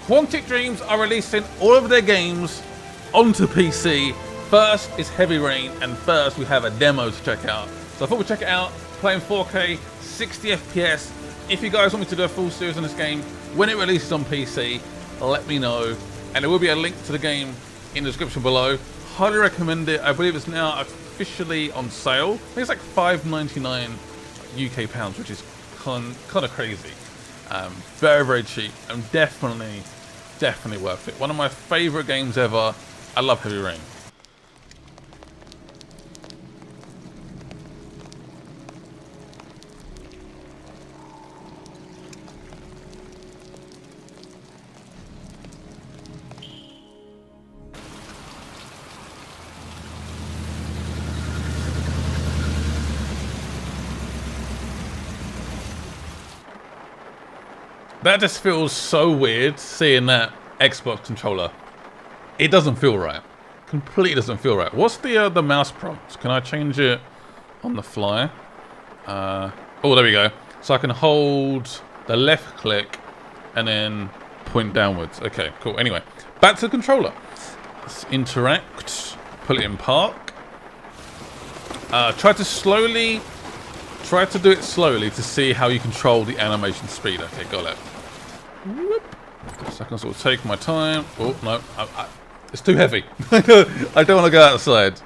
Quantic Dreams are releasing all of their games onto PC. First is Heavy Rain, and first we have a demo to check out. So I thought we'd check it out, playing 4K, 60 FPS. If you guys want me to do a full series on this game, when it releases on PC, let me know. And there will be a link to the game in the description below. Highly recommend it. I believe it's now officially on sale. I think it's like £5.99 UK pounds, which is kind of crazy. Very, very cheap, and definitely worth it. One of my favourite games ever. I love Heavy Rain. That just feels so weird, seeing that Xbox controller. It doesn't feel right. Completely doesn't feel right. What's the mouse prompt? Can I change it on the fly? Oh, there we go. So I can hold the left click and then point downwards. Okay, cool. Anyway, back to the controller. Let's interact. Put it in park. Try to do it slowly to see how you control the animation speed. Okay, got it. Whoop. So I can sort of take my time. Oh, no. It's too heavy. I don't want to go outside.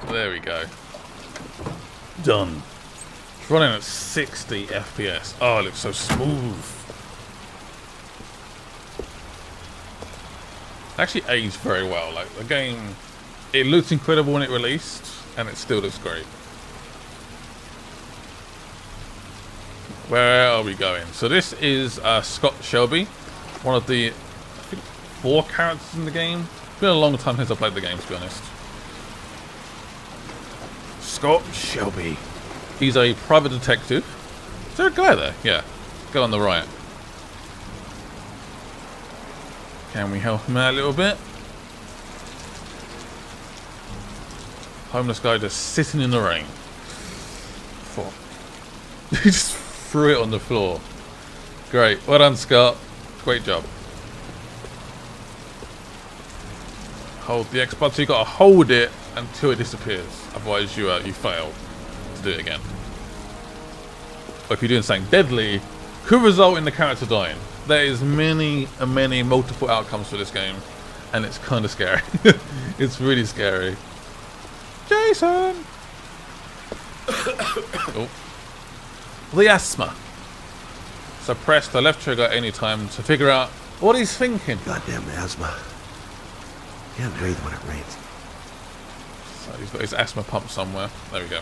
There we go. Done. It's running at 60 FPS. Oh, it looks so smooth. Actually aged very well. Like, the game, it looked incredible when it released, and it still looks great. Where are we going? So this is Scott Shelby, one of the, I think, 4 characters in the game. It's been a long time since I played the game, to be honest. Scott Shelby. He's a private detective. Is there a guy there? Yeah. Go on the right. Can we help him out a little bit? Homeless guy just sitting in the rain. Fuck. He just threw it on the floor. Great. Well done, Scott. Great job. Hold the X button. So you got to hold it until it disappears. Otherwise, you fail to do it again. Or if you're doing something deadly, could result in the character dying. There is many multiple outcomes for this game, and it's kind of scary. It's really scary. Jason. Oh. The asthma. So press the left trigger any time to figure out what he's thinking. Goddamn asthma. Can't breathe when it rains. So he's got his asthma pump somewhere. There we go.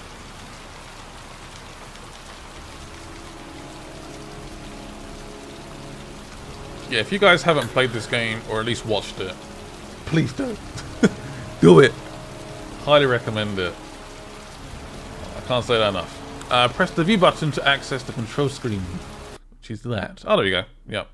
Yeah, if you guys haven't played this game, or at least watched it, please do. Do it. Highly recommend it. I can't say that enough. Press the V button to access the control screen, which is that. Oh, there you go. Yep.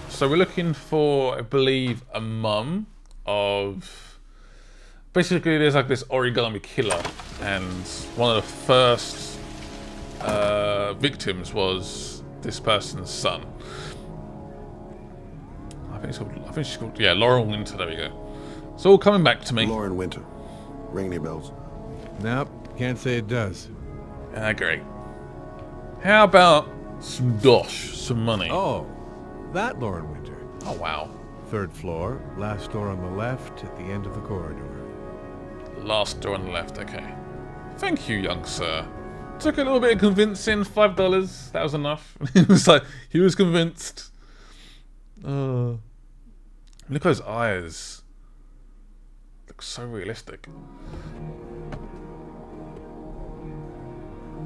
So we're looking for, I believe, a mum of... Basically, there's like this Origami Killer, and one of the first victims was this person's son. I think she's called, yeah, Lauren Winter. There we go. It's all coming back to me. Lauren Winter. Ring any bells? Nope, can't say it does. Great. How about some dosh, some money? Oh, that Lauren Winter. Oh, wow. 3rd floor, last door on the left at the end of the corridor. Last door on the left, okay. Thank you, young sir. Took a little bit of convincing, $5. That was enough. It was like, he was convinced. Look at those eyes. Looks so realistic.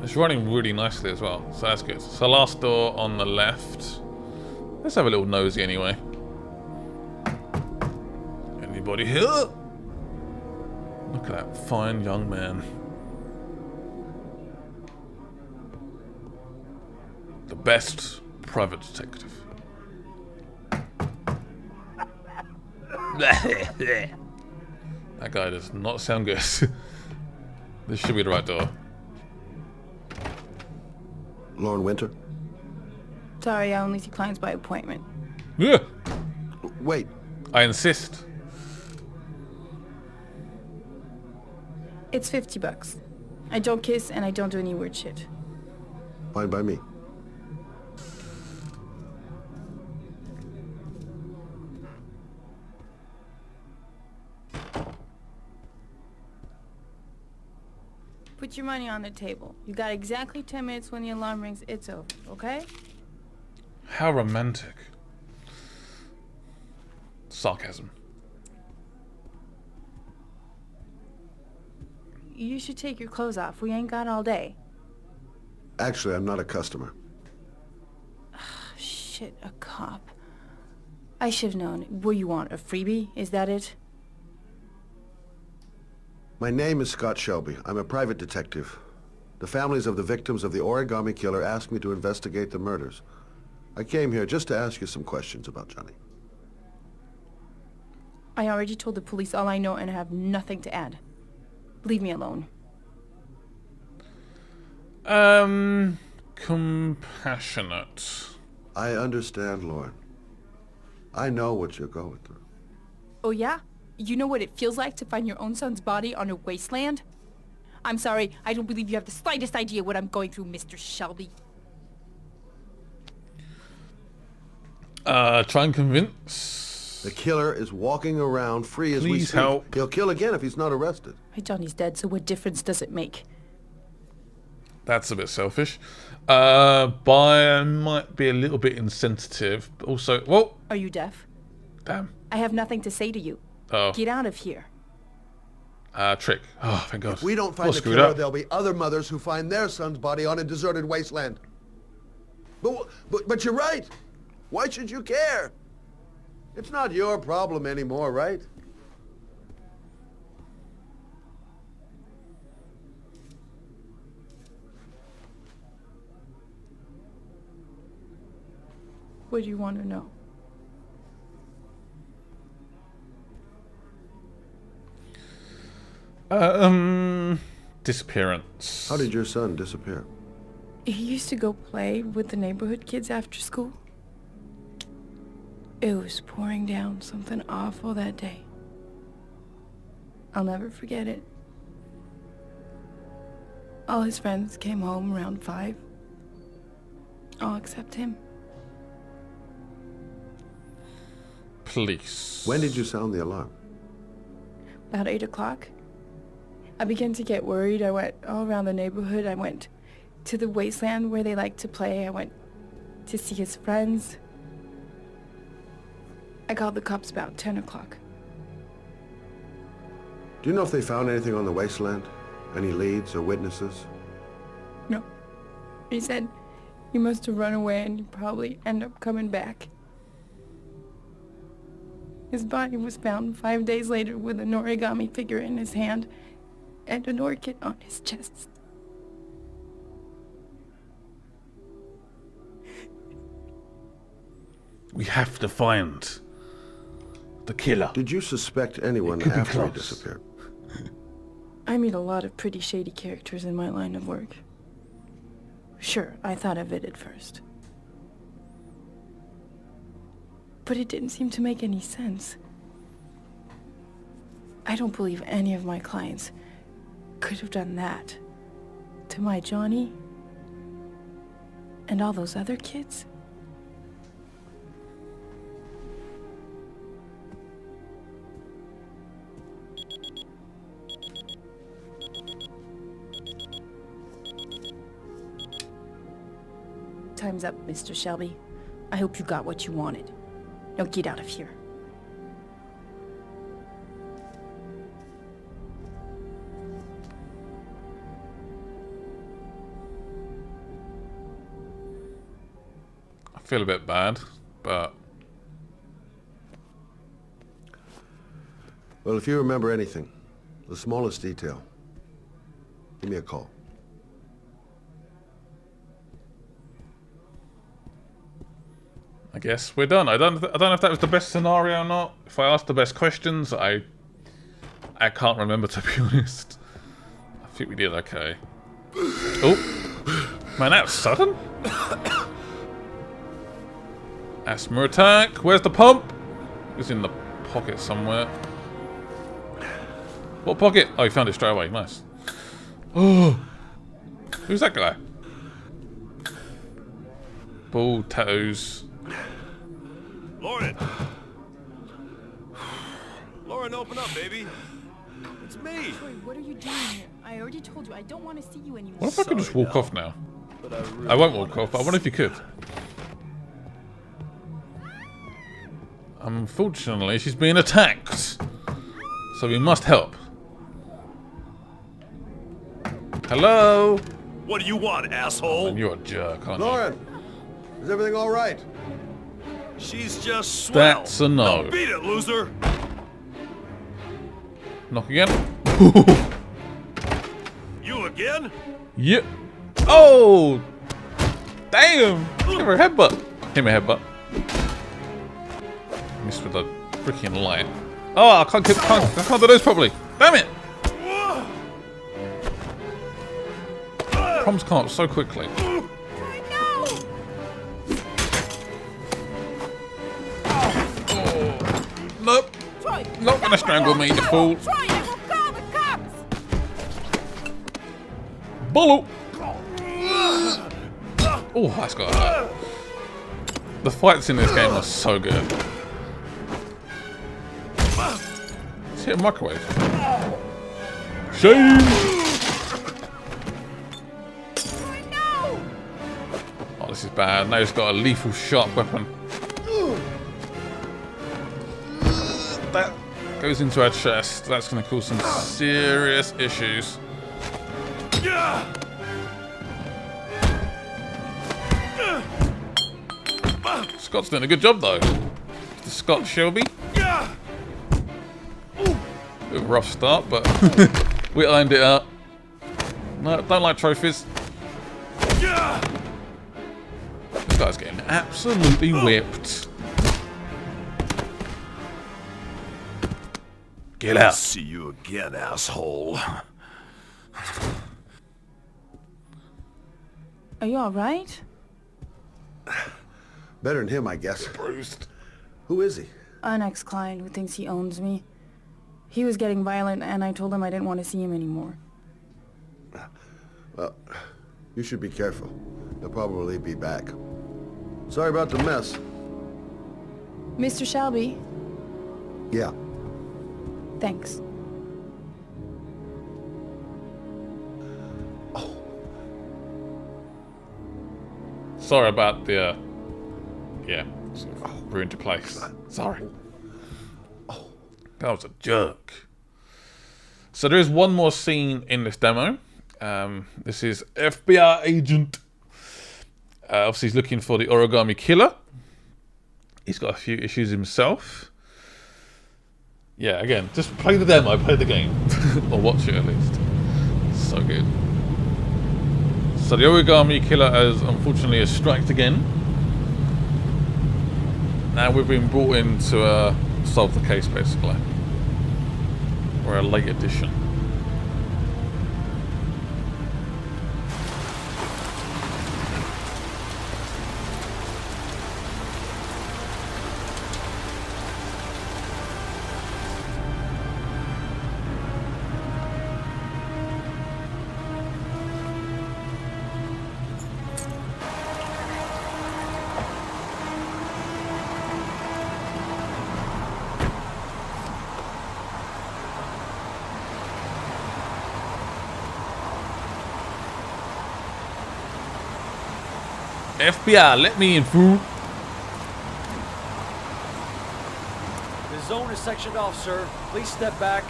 It's running really nicely as well, so that's good. So last door on the left. Let's have a little nosy anyway. Anybody here? Look at that fine young man. The best private detective. That guy does not sound good. This should be the right door. Lauren Winter? Sorry, I only see clients by appointment. Yeah. Wait. I insist. It's $50. I don't kiss and I don't do any weird shit. Fine by me. Put your money on the table. You got exactly 10 minutes. When the alarm rings, it's over, okay? How romantic. Sarcasm. You should take your clothes off. We ain't got all day. Actually, I'm not a customer. Shit, a cop. I should have known. What do you want, a freebie? Is that it? My name is Scott Shelby. I'm a private detective. The families of the victims of the Origami Killer asked me to investigate the murders. I came here just to ask you some questions about Johnny. I already told the police all I know and I have nothing to add. Leave me alone. Compassionate. I understand, Lauren. I know what you're going through. Oh yeah? You know what it feels like to find your own son's body on a wasteland? I'm sorry, I don't believe you have the slightest idea what I'm going through, Mr. Shelby. Try and convince. The killer is walking around free as we Please speak. help. He'll kill again if he's not arrested. My Johnny's dead, so what difference does it make? That's a bit selfish. But might be a little bit insensitive. Also, whoa. Are you deaf? Damn. I have nothing to say to you. Oh. Get out of here. Trick. Oh, thank God. If we don't find All the screwed killer, up. there'll be other mothers who find their son's body on a deserted wasteland. But you're right. Why should you care? It's not your problem anymore, right? What do you want to know? Disappearance. How did your son disappear? He used to go play with the neighborhood kids after school. It was pouring down something awful that day. I'll never forget it. All his friends came home around 5. All except him. Police. When did you sound the alarm? About 8 o'clock. I began to get worried. I went all around the neighborhood. I went to the wasteland where they like to play. I went to see his friends. I called the cops about 10 o'clock. Do you know if they found anything on the wasteland? Any leads or witnesses? No. He said he must have run away and he'd probably end up coming back. His body was found 5 days later with an origami figure in his hand and an orchid on his chest. We have to find the killer. Did you suspect anyone could be after he close. disappeared? I meet a lot of pretty shady characters in my line of work. Sure, I thought of it at first. But it didn't seem to make any sense. I don't believe any of my clients could have done that to my Johnny and all those other kids. Time's up, Mr. Shelby. I hope you got what you wanted. Now get out of here. I feel a bit bad, but Well, if you remember anything, the smallest detail, give me a call. I guess we're done. I don't know if that was the best scenario or not. If I asked the best questions, I can't remember, to be honest. I think we did okay. Oh, man, that was sudden. Asthma attack. Where's the pump? It's in the pocket somewhere. What pocket? Oh, he found it straight away. Nice. Oh, who's that guy? Bald tattoos. Lauren! Lauren, open up, baby. It's me. Troy, what are you doing here? I already told you I don't want to see you anymore. What if I could just walk off now? But I really I won't walk off, but I wonder if you could. Unfortunately, she's being attacked. So we must help. Hello? What do you want, asshole? And you're a jerk, aren't you? Lauren, is everything all right? She's just swell. That's a no. Now beat it, loser. Knock again. You again? Yep. Oh! Damn! Give her a headbutt. Hit me a headbutt. Missed with the freaking light. Oh, I can't do those properly. Damn it! Proms can't so quickly. Nope. Not gonna strangle me, you fool. Bolo! Oh, that's got hurt. The fights in this game are so good. Let's hit a microwave. Shame! Oh, this is bad. Now he's got a lethal sharp weapon. That goes into our chest. That's going to cause some serious issues. Scott's doing a good job though. Mr. Scott Shelby. Bit of a rough start, but we ironed it out. No, don't like trophies. This guy's getting absolutely whipped. Get out. See you again, asshole. Are you alright? Better than him, I guess. Bruised. Who is he? An ex-client who thinks he owns me. He was getting violent and I told him I didn't want to see him anymore. Well, you should be careful. They'll probably be back. Sorry about the mess. Mr. Shelby, Yeah. thanks. Sorry about the, yeah, ruined your place. Sorry. That was a jerk. So there is one more scene in this demo. This is FBI agent. Obviously he's looking for the Origami Killer. He's got a few issues himself. Yeah, again, just play the demo, play the game. Or watch it at least. So good. So the Origami Killer has unfortunately striked again. Now we've been brought in to solve the case basically. Or a late edition. FBI, let me in, fool. The zone is sectioned off, sir. Please step back.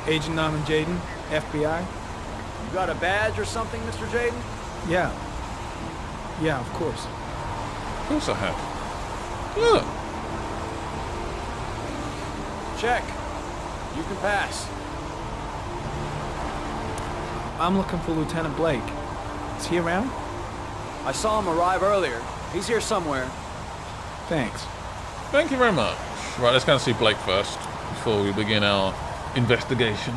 Agent Norman Jaden, FBI. You got a badge or something, Mr. Jaden? Yeah. Yeah, of course. Of course I have. Look. Check. You can pass. I'm looking for Lieutenant Blake. Is he around? I saw him arrive earlier. He's here somewhere. Thanks. Thank you very much. Right, let's go and see Blake first before we begin our investigation.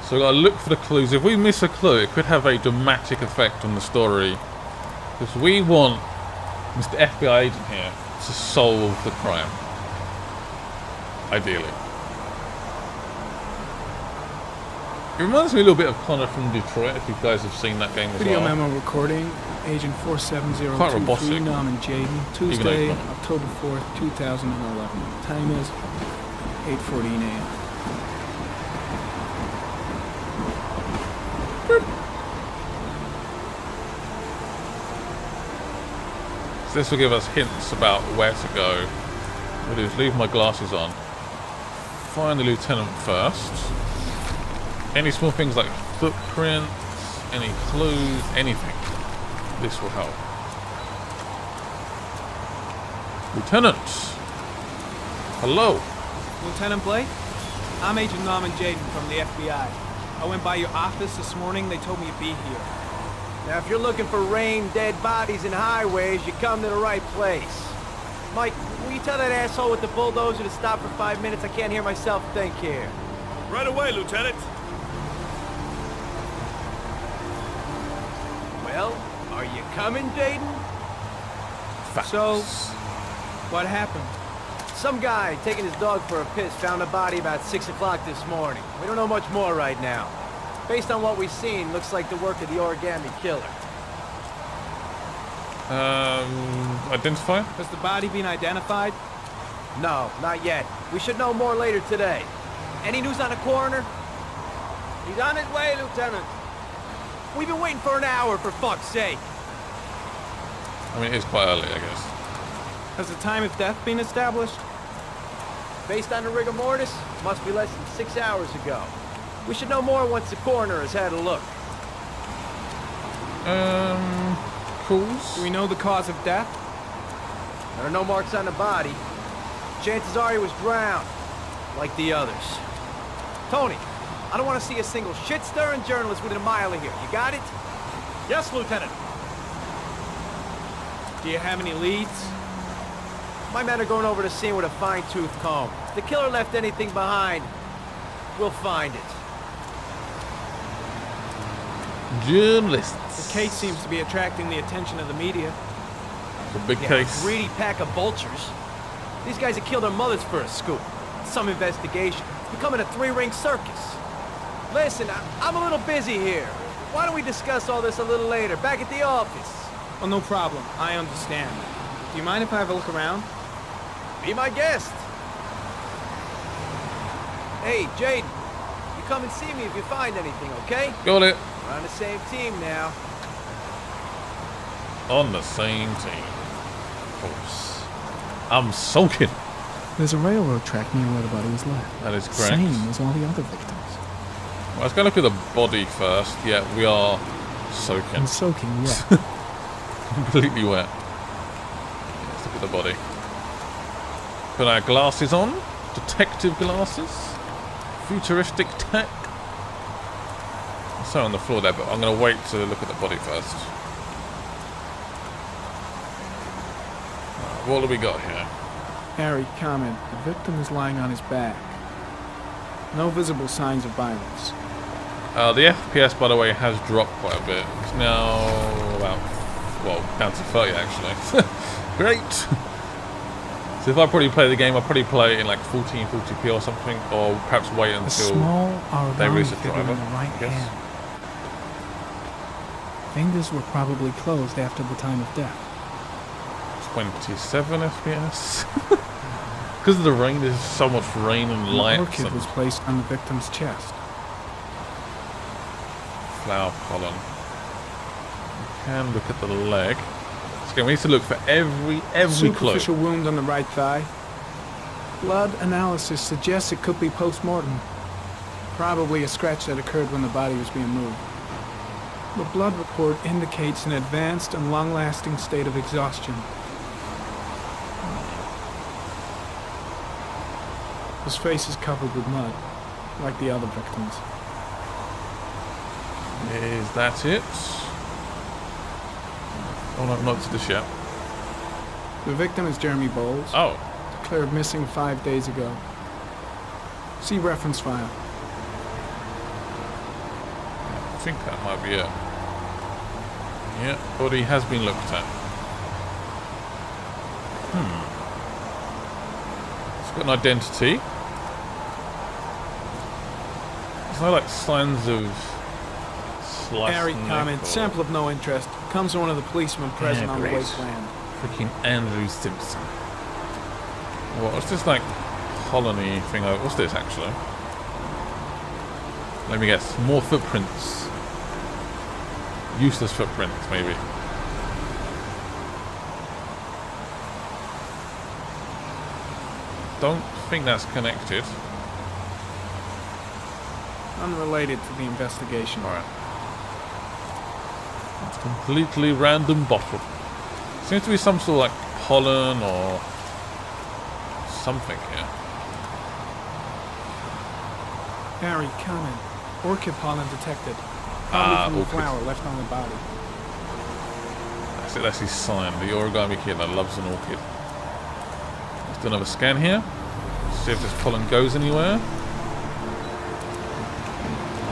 So we've got to look for the clues. If we miss a clue, it could have a dramatic effect on the story. Because we want Mr. FBI agent here to solve the crime. Ideally. It reminds me a little bit of Connor from Detroit, if you guys have seen that game as Video well. memo recording, Agent Quite 47023, robotic. Normand Jaden, Tuesday, October 4th, 2011. Time is 8:14 a.m. So this will give us hints about where to go. What I'll do is leave my glasses on. Find the lieutenant first. Any small things like footprints, any clues, anything. This will help. Lieutenant! Hello! Lieutenant Blake? I'm Agent Normand Jaden from the FBI. I went by your office this morning. They told me you'd be here. Now, if you're looking for rain, dead bodies, and highways, you come to the right place. Mike, will you tell that asshole with the bulldozer to stop for 5 minutes? I can't hear myself think here. Right away, Lieutenant. Well, are you coming, Jaden? Facts. So, what happened? Some guy taking his dog for a piss found a body about 6 o'clock this morning. We don't know much more right now. Based on what we've seen, looks like the work of the Origami Killer. Identify? Has the body been identified? No, not yet. We should know more later today. Any news on the coroner? He's on his way, Lieutenant. We've been waiting for an hour, for fuck's sake. I mean, it is quite early, I guess. Has the time of death been established? Based on the rigor mortis, must be less than 6 hours ago. We should know more once the coroner has had a look. Calls? Do we know the cause of death? There are no marks on the body. Chances are he was drowned, like the others. Tony, I don't want to see a single shit-stirring journalist within a mile of here. You got it? Yes, Lieutenant. Do you have any leads? My men are going over the scene with a fine-tooth comb. If the killer left anything behind, we'll find it. Journalists. The case seems to be attracting the attention of the media. It's a big Yeah, case. greedy pack of vultures. These guys have killed their mothers for a scoop. Some investigation. Becoming a three-ring circus. Listen, I'm a little busy here. Why don't we discuss all this a little later, back at the office? Oh, no problem. I understand. Do you mind if I have a look around? Be my guest. Hey, Jaden. You come and see me if you find anything, okay? Got it. We're on the same team now. On the same team. Of course. I'm sulking. There's a railroad track near where the body was left. That is correct. Same as all the other victims. Well, let's go look at the body first. Yeah, we are soaking. And soaking wet. Completely wet. Let's look at the body. Put our glasses on. Detective glasses. Futuristic tech. So on the floor there, but I'm going to wait to look at the body first. What do we got here? Harry, comment. The victim is lying on his back. No visible signs of violence. The FPS, by the way, has dropped quite a bit. It's now about, well, down to 30 actually. Great! So if I probably play the game, I'll probably play it in like 1440p or something, or perhaps wait A until small they origami release a figure driver. in the right Yes. hand. Fingers were probably closed after the time of death. 27 FPS. Because of the rain, there's so much rain and An light. orchid and was placed on the victim's chest. flower pollen. We can look at the leg. So we need to look for every clue. Superficial wound on the right thigh. Blood analysis suggests it could be post-mortem. Probably a scratch that occurred when the body was being moved. The blood report indicates an advanced and long-lasting state of exhaustion. His face is covered with mud, like the other victims. Is that it? Oh no, not to this yet. The victim is Jeremy Bowles, Oh, declared missing 5 days ago. See reference file. think that might be it. Yeah, body has been looked at. It's got an identity. There's no like signs of sliced Harry neck comment. or- Sample of no interest. Comes from one of the policemen present Yeah, on the great. wasteland. Freaking Andrew Simpson. What's this like colony thing? What's this actually? Let me guess. More footprints. Useless footprints, maybe. Don't think that's connected. Unrelated to the investigation. Alright. It's completely random bottle. Seems to be some sort of like pollen or something here. Harry comment. Orchid pollen detected. Probably from the orchid. flower left on the body. That's it, that's his sign. The Origami Killer loves an orchid. Let's do another scan here. See if this pollen goes anywhere.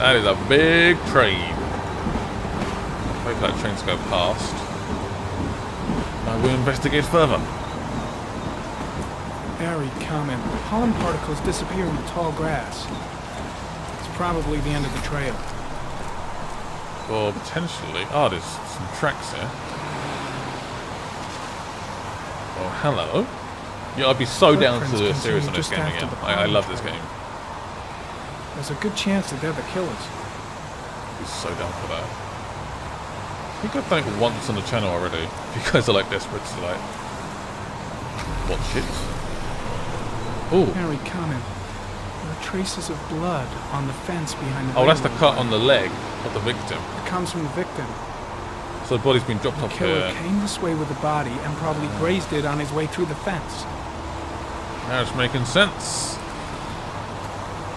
That is a big train. Hope that train's go past. Now we'll investigate further. Harry comment. Pollen particles disappear in the tall grass. It's probably the end of the trail. Or potentially... Oh, there's some tracks here. Oh, hello. Yeah, I'd be so down to Footprints do a series on continue this just game after again. the I pollen love this trail. game. There's a good chance that they're the killers. I'd be so down for that. I think I've done it once on the channel already. If you guys are like desperate to like... watch it. Oh, Harry comment. There are traces of blood on the fence behind the oh, that's the railroad cut line. on the leg of the victim. It comes from the victim. So the body's been dropped The off killer here. came this way with the body and probably grazed it on his way through the fence. Now it's making sense.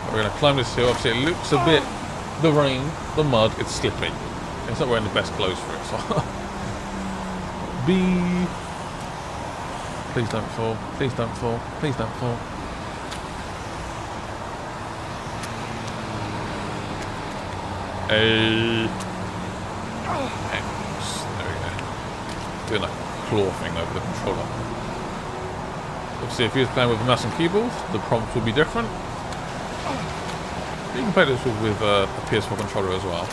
We're going to climb this hill. Obviously, it looks a bit... The rain, the mud, it's slipping. It's not wearing the best clothes for it, so... B. Please don't fall. Please don't fall. Please don't fall. A. X. There we go. Doing that claw thing over the controller. Obviously, if you're playing with a mouse and keyboard, the prompts will be different. You can play this with a PS4 controller as well.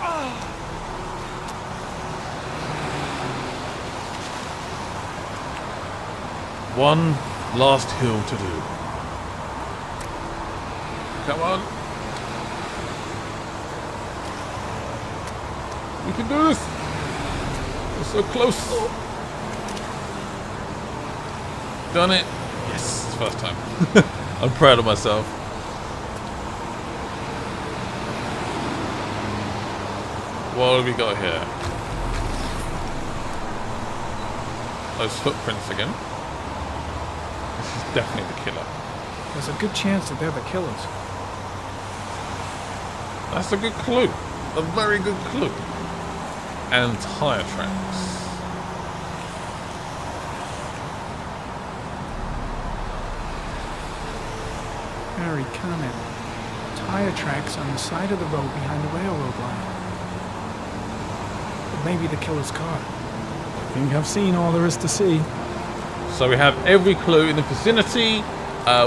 One last hill to do. Come on. We can do this. We're so close. Done it. Yes, it's the first time. I'm proud of myself. What have we got here? Those footprints again. This is definitely the killer. There's a good chance that they're the killers. That's a good clue. A very good clue. And tire tracks. Harry comment. Tire tracks on the side of the road behind the railroad line. It may be the killer's car. I think I've seen all there is to see. So we have every clue in the vicinity.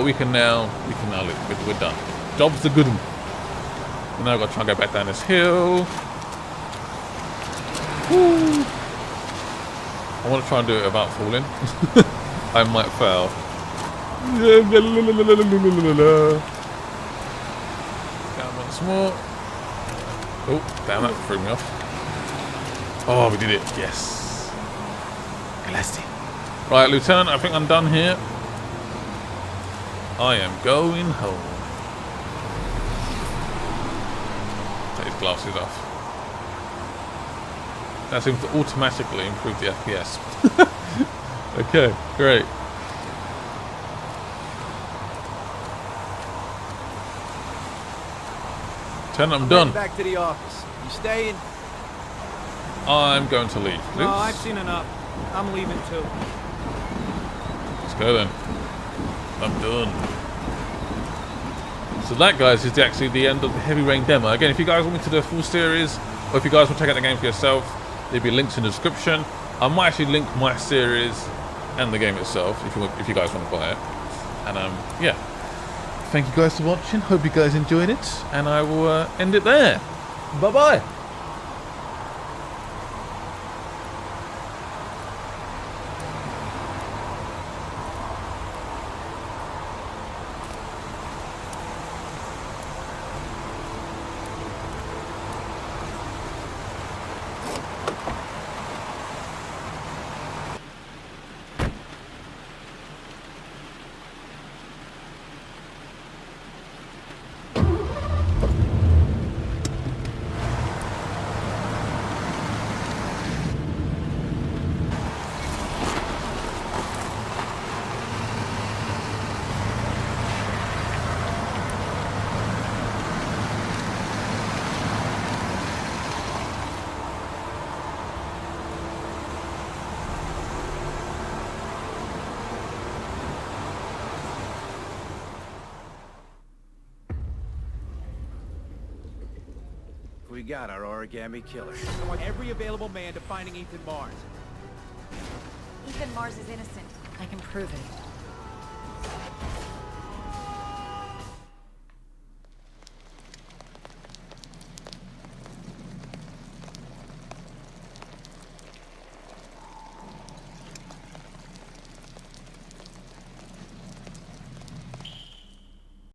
We can now live. We're done. Job's a good one. We now got to try and go back down this hill. Woo. I want to try and do it without falling. I might fail. Down once more. Oh, damn, that threw me off. Oh, we did it. Yes. Elastic. Right, Lieutenant, I think I'm done here. I am going home. Take his glasses off. That seems to automatically improve the FPS. Okay, great. Lieutenant, I'm done. Back to the office. You staying? I'm going to leave, please. No, I've seen enough. I'm leaving too. Let's go then. I'm done. So that, guys, is actually the end of the Heavy Rain demo. Again, if you guys want me to do a full series, or if you guys want to check out the game for yourself, there'll be links in the description. I might actually link my series and the game itself if you guys want to buy it. And yeah, thank you guys for watching. Hope you guys enjoyed it, and I will end it there. Bye bye. We got our Origami Killer. I want every available man to finding Ethan Mars. Ethan Mars is innocent. I can prove it.